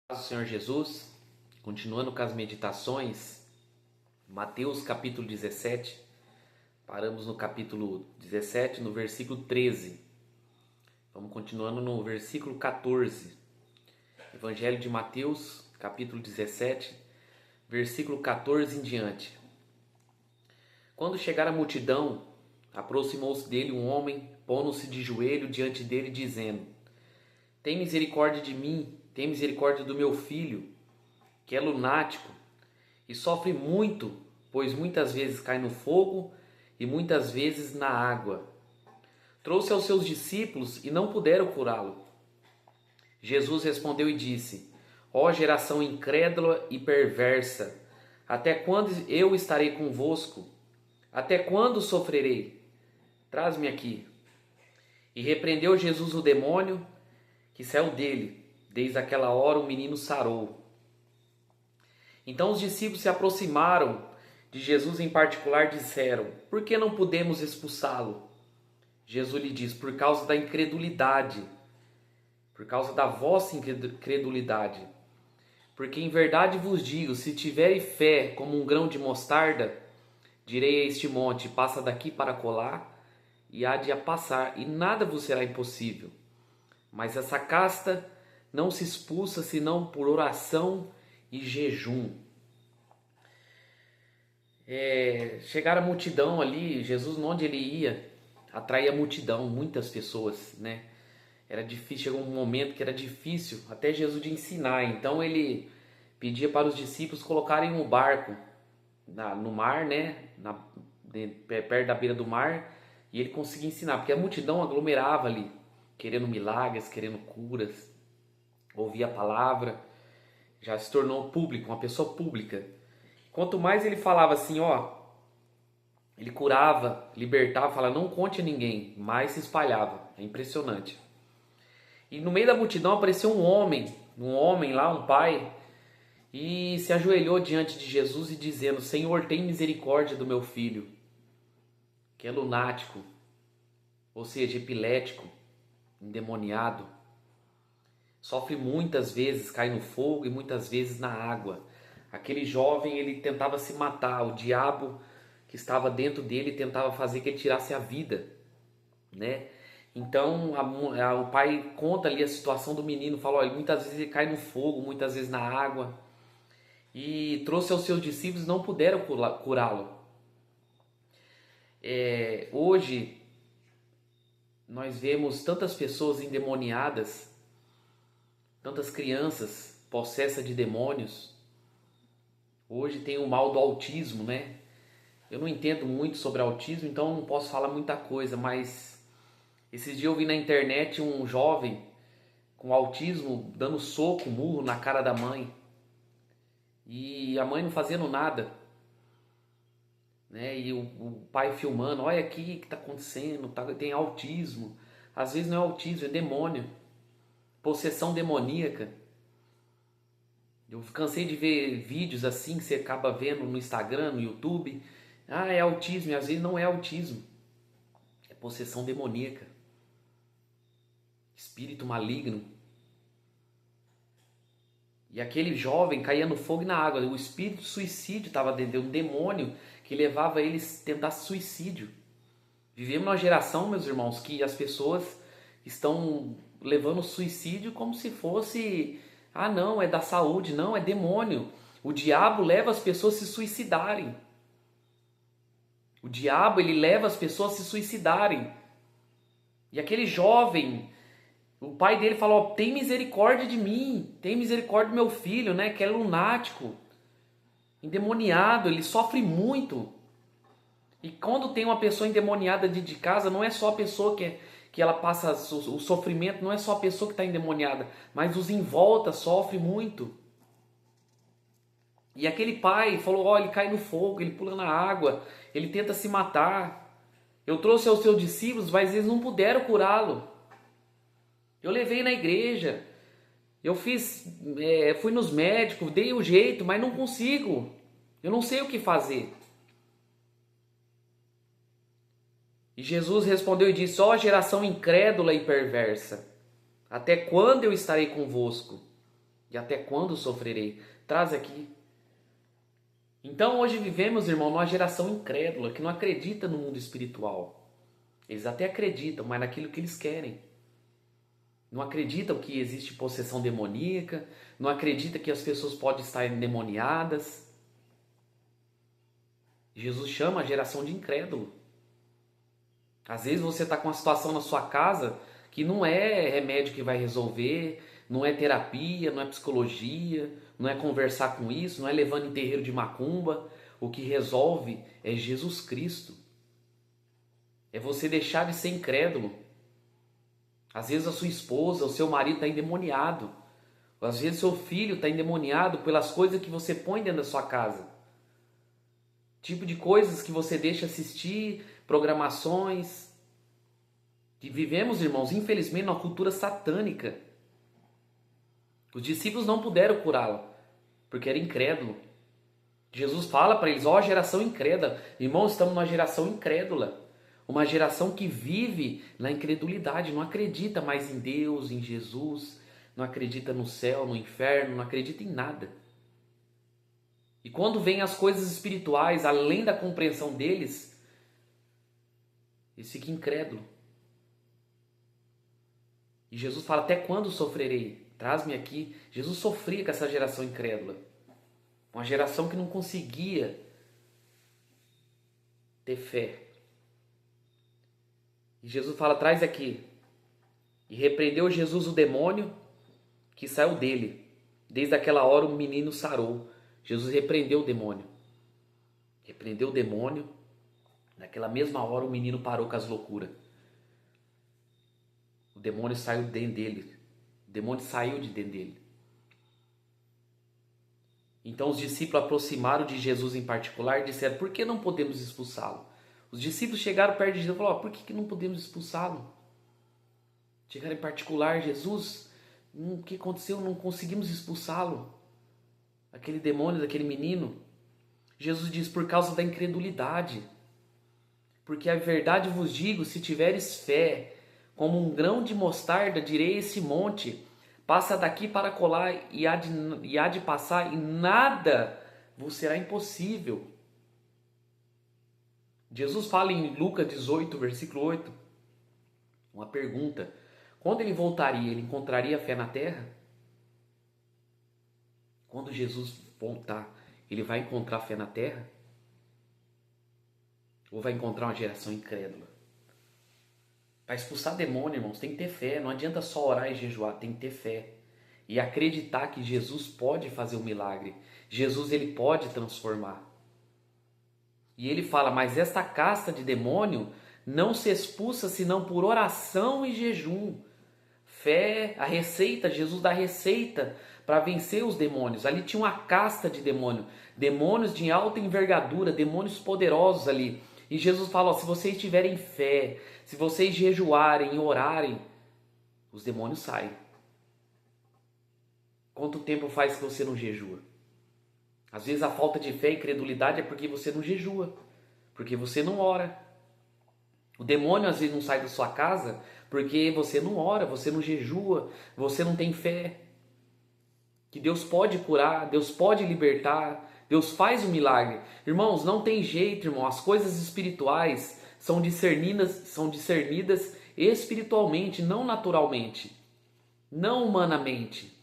Do Senhor Jesus, continuando com as meditações, Mateus capítulo 17, paramos no capítulo 17, no versículo 13. Vamos continuando no versículo 14. Evangelho de Mateus, capítulo 17, versículo 14 em diante. Quando chegar a multidão, aproximou-se dele um homem, pondo-se de joelho diante dele, dizendo: Tem misericórdia de mim, tem misericórdia do meu filho, que é lunático e sofre muito, pois muitas vezes cai no fogo e muitas vezes na água. Trouxe aos seus discípulos e não puderam curá-lo. Jesus respondeu e disse: Ó geração incrédula e perversa, até quando eu estarei convosco? Até quando sofrerei? Traz-me aqui. E repreendeu Jesus o demônio, que saiu dele. Desde aquela hora o menino sarou. Então os discípulos se aproximaram de Jesus em particular e disseram: Por que não podemos expulsá-lo? Jesus lhe diz: Por causa da incredulidade, por causa da vossa incredulidade. Porque em verdade vos digo, se tiverem fé como um grão de mostarda, direi a este monte: passa daqui para colar, e há de passar, e nada vos será impossível. Mas essa casta não se expulsa senão por oração e jejum. Chegaram a multidão ali, Jesus onde ele ia, atraía multidão, muitas pessoas, né? Era difícil, chegou um momento que era difícil até Jesus de ensinar. Então ele pedia para os discípulos colocarem um barco no mar, né? Perto da beira do mar, e ele conseguia ensinar, porque a multidão aglomerava ali, querendo milagres, querendo curas. Ouvia a palavra, já se tornou público, uma pessoa pública. Quanto mais ele falava assim, ele curava, libertava, falava, não conte a ninguém, mais se espalhava. É impressionante. E no meio da multidão apareceu um homem lá, um pai, e se ajoelhou diante de Jesus e dizendo: Senhor, tem misericórdia do meu filho, que é lunático, ou seja, epilético, endemoniado. Sofre muitas vezes, cai no fogo e muitas vezes na água. Aquele jovem, ele tentava se matar. O diabo que estava dentro dele tentava fazer que ele tirasse a vida, né? Então o pai conta ali a situação do menino. Fala, olha, muitas vezes ele cai no fogo, muitas vezes na água. E trouxe aos seus discípulos e não puderam curá-lo. Hoje nós vemos tantas pessoas endemoniadas, tantas crianças possessas de demônios. Hoje tem o mal do autismo, né? Eu não entendo muito sobre autismo, então não posso falar muita coisa, mas esses dias eu vi na internet um jovem com autismo dando soco, murro na cara da mãe. E a mãe não fazendo nada, né? E o pai filmando, olha aqui o que está acontecendo, tem autismo. Às vezes não é autismo, é demônio. Possessão demoníaca. Eu cansei de ver vídeos assim que você acaba vendo no Instagram, no YouTube. É autismo, e às vezes não é autismo. É possessão demoníaca. Espírito maligno. E aquele jovem caía no fogo e na água. O espírito de suicídio estava dentro, um demônio que levava eles a tentar suicídio. Vivemos numa geração, meus irmãos, que as pessoas estão levando o suicídio como se fosse... não, é da saúde. Não, é demônio. O diabo leva as pessoas a se suicidarem. O diabo, ele leva as pessoas a se suicidarem. E aquele jovem, o pai dele falou, tem misericórdia de mim, tem misericórdia do meu filho, né, que é lunático, endemoniado, ele sofre muito. E quando tem uma pessoa endemoniada de casa, não é só a pessoa que ela passa o sofrimento, não é só a pessoa que está endemoniada, mas os em volta sofrem muito. E aquele pai falou, ele cai no fogo, ele pula na água, ele tenta se matar. Eu trouxe aos seus discípulos, mas eles não puderam curá-lo. Eu levei na igreja, eu fui nos médicos, dei o jeito, mas não consigo. Eu não sei o que fazer. E Jesus respondeu e disse, ó geração incrédula e perversa, até quando eu estarei convosco? E até quando sofrerei? Traz aqui. Então hoje vivemos, irmão, numa geração incrédula, que não acredita no mundo espiritual. Eles até acreditam, mas naquilo que eles querem. Não acreditam que existe possessão demoníaca, não acreditam que as pessoas podem estar endemoniadas. Jesus chama a geração de incrédulo. Às vezes você está com uma situação na sua casa que não é remédio que vai resolver, não é terapia, não é psicologia, não é conversar com isso, não é levando em terreiro de macumba. O que resolve é Jesus Cristo. É você deixar de ser incrédulo. Às vezes a sua esposa, o seu marido está endemoniado. Às vezes seu filho está endemoniado pelas coisas que você põe dentro da sua casa. Tipo de coisas que você deixa assistir, programações. Que vivemos, irmãos, infelizmente, numa cultura satânica. Os discípulos não puderam curá-la, porque era incrédulo. Jesus fala para eles, ó, geração incrédula. Irmãos, estamos numa geração incrédula. Uma geração que vive na incredulidade, não acredita mais em Deus, em Jesus, não acredita no céu, no inferno, não acredita em nada. E quando vêm as coisas espirituais, além da compreensão deles, eles ficam incrédulos. E Jesus fala, até quando sofrerei? Traz-me aqui. Jesus sofria com essa geração incrédula. Uma geração que não conseguia ter fé. E Jesus fala, traz aqui. E repreendeu Jesus o demônio que saiu dele. Desde aquela hora o menino sarou. Jesus repreendeu o demônio. Repreendeu o demônio. Naquela mesma hora o menino parou com as loucuras. O demônio saiu de dentro dele. O demônio saiu de dentro dele. Então os discípulos aproximaram de Jesus em particular e disseram, por que não podemos expulsá-lo? Os discípulos chegaram perto de Jesus e falaram, por que não podemos expulsá-lo? Chegaram em particular, Jesus, o que aconteceu? Não conseguimos expulsá-lo. Aquele demônio daquele menino. Jesus diz, por causa da incredulidade. Porque a verdade vos digo, se tiveres fé, como um grão de mostarda, direi esse monte, passa daqui para colar e há de passar, e nada vos será impossível. Jesus fala em Lucas 18, versículo 8, uma pergunta. Quando ele voltaria, ele encontraria fé na terra? Quando Jesus voltar, ele vai encontrar fé na terra? Ou vai encontrar uma geração incrédula? Para expulsar demônio, irmãos, tem que ter fé. Não adianta só orar e jejuar, tem que ter fé. E acreditar que Jesus pode fazer um milagre. Jesus, ele pode transformar. E ele fala, mas esta casta de demônio não se expulsa senão por oração e jejum. Fé, a receita, Jesus dá a receita para vencer os demônios. Ali tinha uma casta de demônio. Demônios de alta envergadura, demônios poderosos ali. E Jesus fala, ó, se vocês tiverem fé, se vocês jejuarem e orarem, os demônios saem. Quanto tempo faz que você não jejua? Às vezes a falta de fé e credulidade é porque você não jejua, porque você não ora. O demônio às vezes não sai da sua casa porque você não ora, você não jejua, você não tem fé. Que Deus pode curar, Deus pode libertar, Deus faz o milagre. Irmãos, não tem jeito, irmão. As coisas espirituais são discernidas espiritualmente, não naturalmente, não humanamente.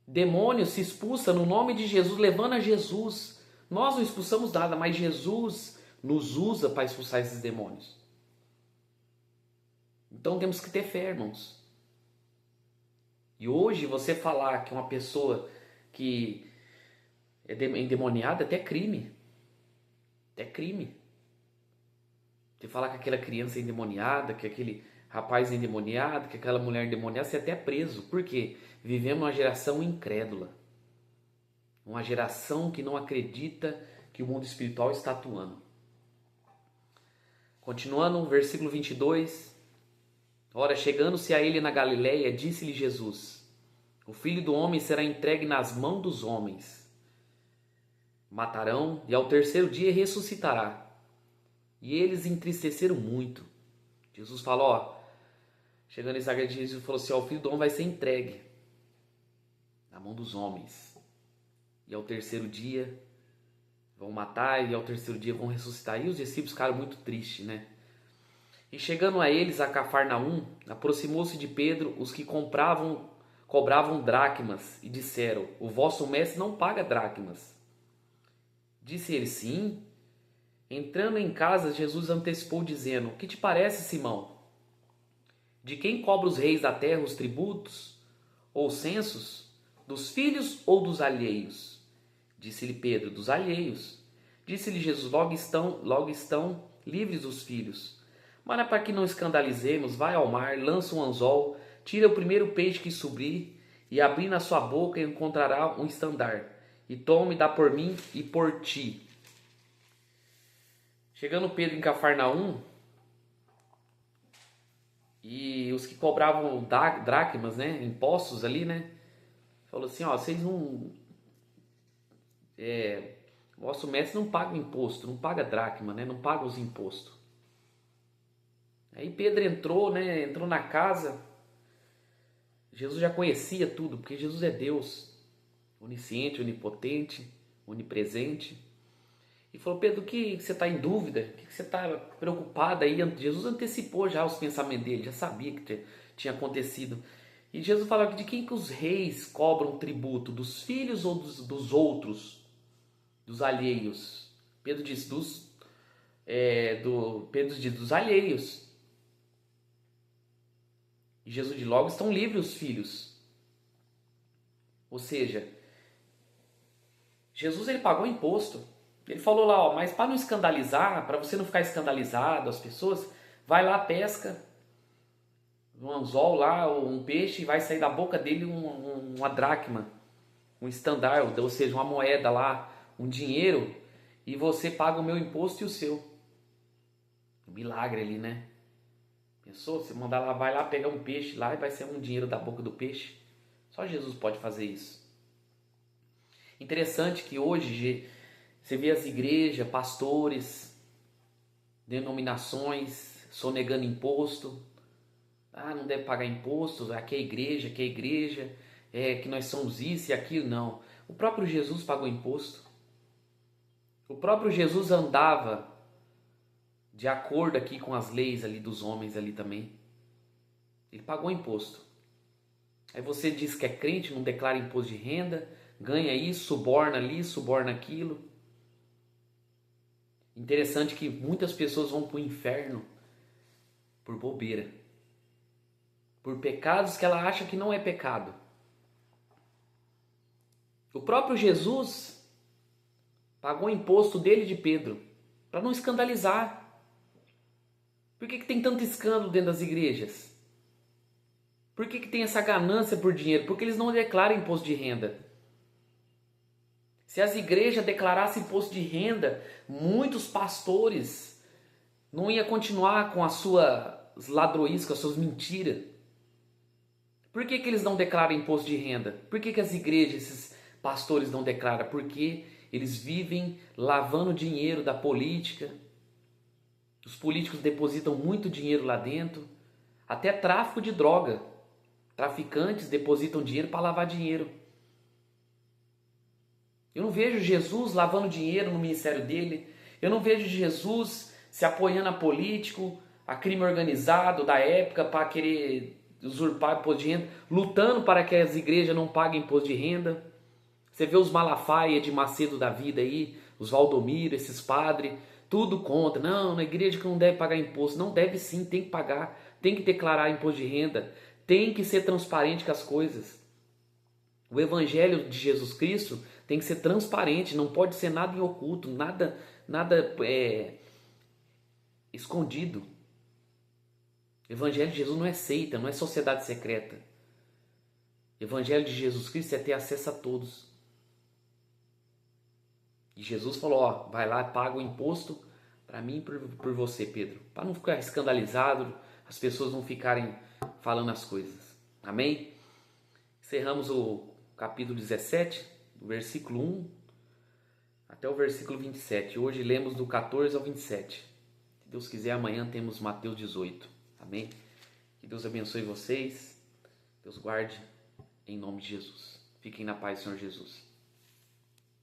Demônio se expulsa no nome de Jesus, levando a Jesus. Nós não expulsamos nada, mas Jesus nos usa para expulsar esses demônios. Então temos que ter fé, irmãos. E hoje você falar que uma pessoa que é endemoniada é até crime. Até crime. Você falar que aquela criança é endemoniada, que aquele rapaz é endemoniado, que aquela mulher é endemoniada, você é até preso. Por quê? Vivemos uma geração incrédula. Uma geração que não acredita que o mundo espiritual está atuando. Continuando, versículo 22. Ora, chegando-se a ele na Galileia, disse-lhe Jesus, o Filho do Homem será entregue nas mãos dos homens. Matarão e ao terceiro dia ressuscitará. E eles entristeceram muito. Jesus falou, chegando em Isaías, Jesus falou assim, o Filho do Homem vai ser entregue. na mão dos homens. E ao terceiro dia vão matar e ao terceiro dia vão ressuscitar. E os discípulos ficaram muito tristes, né? E chegando a eles, a Cafarnaum, aproximou-se de Pedro os que cobravam dracmas e disseram: o vosso mestre não paga dracmas. Disse ele: sim. Entrando em casa, Jesus antecipou dizendo: que te parece, Simão? De quem cobra os reis da terra os tributos ou censos? Dos filhos ou dos alheios? Disse-lhe Pedro: dos alheios. Disse-lhe Jesus: logo estão livres os filhos. Mas para que não escandalizemos, vai ao mar, lança um anzol, tira o primeiro peixe que subir, e abrindo a sua boca encontrará um estandar. E tome e dá por mim e por ti. Chegando Pedro em Cafarnaum, e os que cobravam dracmas, né, impostos ali, né, falou assim: ó, vocês não... vosso mestre não paga imposto, não paga dracma, né, não paga os impostos. Aí Pedro entrou, né, entrou na casa. Jesus já conhecia tudo, porque Jesus é Deus, onisciente, onipotente, onipresente. E falou: Pedro, o que você está em dúvida? O que você está preocupado aí? Jesus antecipou já os pensamentos dele, já sabia que tinha acontecido. E Jesus falou que de quem que os reis cobram tributo? Dos filhos ou dos outros? Dos alheios? Pedro diz dos alheios. E Jesus diz: logo estão livres os filhos. Ou seja, Jesus ele pagou imposto. Ele falou lá: ó, mas para não escandalizar, para você não ficar escandalizado, as pessoas, vai lá, pesca um anzol lá, ou um peixe, e vai sair da boca dele uma dracma, um estandar, ou seja, uma moeda lá, um dinheiro, e você paga o meu imposto e o seu. Um milagre ali, né? Pensou? Você mandar lá, vai lá pegar um peixe lá e vai ser um dinheiro da boca do peixe. Só Jesus pode fazer isso. Interessante que hoje você vê as igrejas, pastores, denominações sonegando imposto. Ah, não deve pagar imposto, aqui é igreja, que nós somos isso e aquilo. Não. O próprio Jesus pagou imposto. O próprio Jesus andava de acordo aqui com as leis ali dos homens ali também. Ele pagou imposto. Aí você diz que é crente, não declara imposto de renda, ganha isso, suborna ali, suborna aquilo. Interessante que muitas pessoas vão para o inferno por bobeira. Por pecados que ela acha que não é pecado. O próprio Jesus pagou o imposto dele e de Pedro, para não escandalizar. Por que tem tanto escândalo dentro das igrejas? Por que tem essa ganância por dinheiro? Porque eles não declaram imposto de renda. Se as igrejas declarassem imposto de renda, muitos pastores não iam continuar com as suas ladroices, com as suas mentiras. Por que eles não declaram imposto de renda? Por que as igrejas, esses pastores não declaram? Porque eles vivem lavando dinheiro da política. Os políticos depositam muito dinheiro lá dentro. Até tráfico de droga. Traficantes depositam dinheiro para lavar dinheiro. Eu não vejo Jesus lavando dinheiro no ministério dele. Eu não vejo Jesus se apoiando a político, a crime organizado da época para querer usurpar imposto de renda, lutando para que as igrejas não paguem imposto de renda. Você vê os Malafaia de Macedo da vida aí, os Valdomiro, esses padres, tudo contra. Não, na igreja que não deve pagar imposto. Não deve sim, tem que pagar, tem que declarar imposto de renda, tem que ser transparente com as coisas. O evangelho de Jesus Cristo tem que ser transparente, não pode ser nada em oculto, nada escondido. O evangelho de Jesus não é seita, não é sociedade secreta. O evangelho de Jesus Cristo é ter acesso a todos. E Jesus falou: ó, vai lá, paga o imposto para mim e por você, Pedro. Para não ficar escandalizado, as pessoas não ficarem falando as coisas. Amém? Encerramos o capítulo 17, do versículo 1 até o versículo 27. Hoje lemos do 14 ao 27. Se Deus quiser, amanhã temos Mateus 18. Amém? Que Deus abençoe vocês. Deus guarde em nome de Jesus. Fiquem na paz, Senhor Jesus.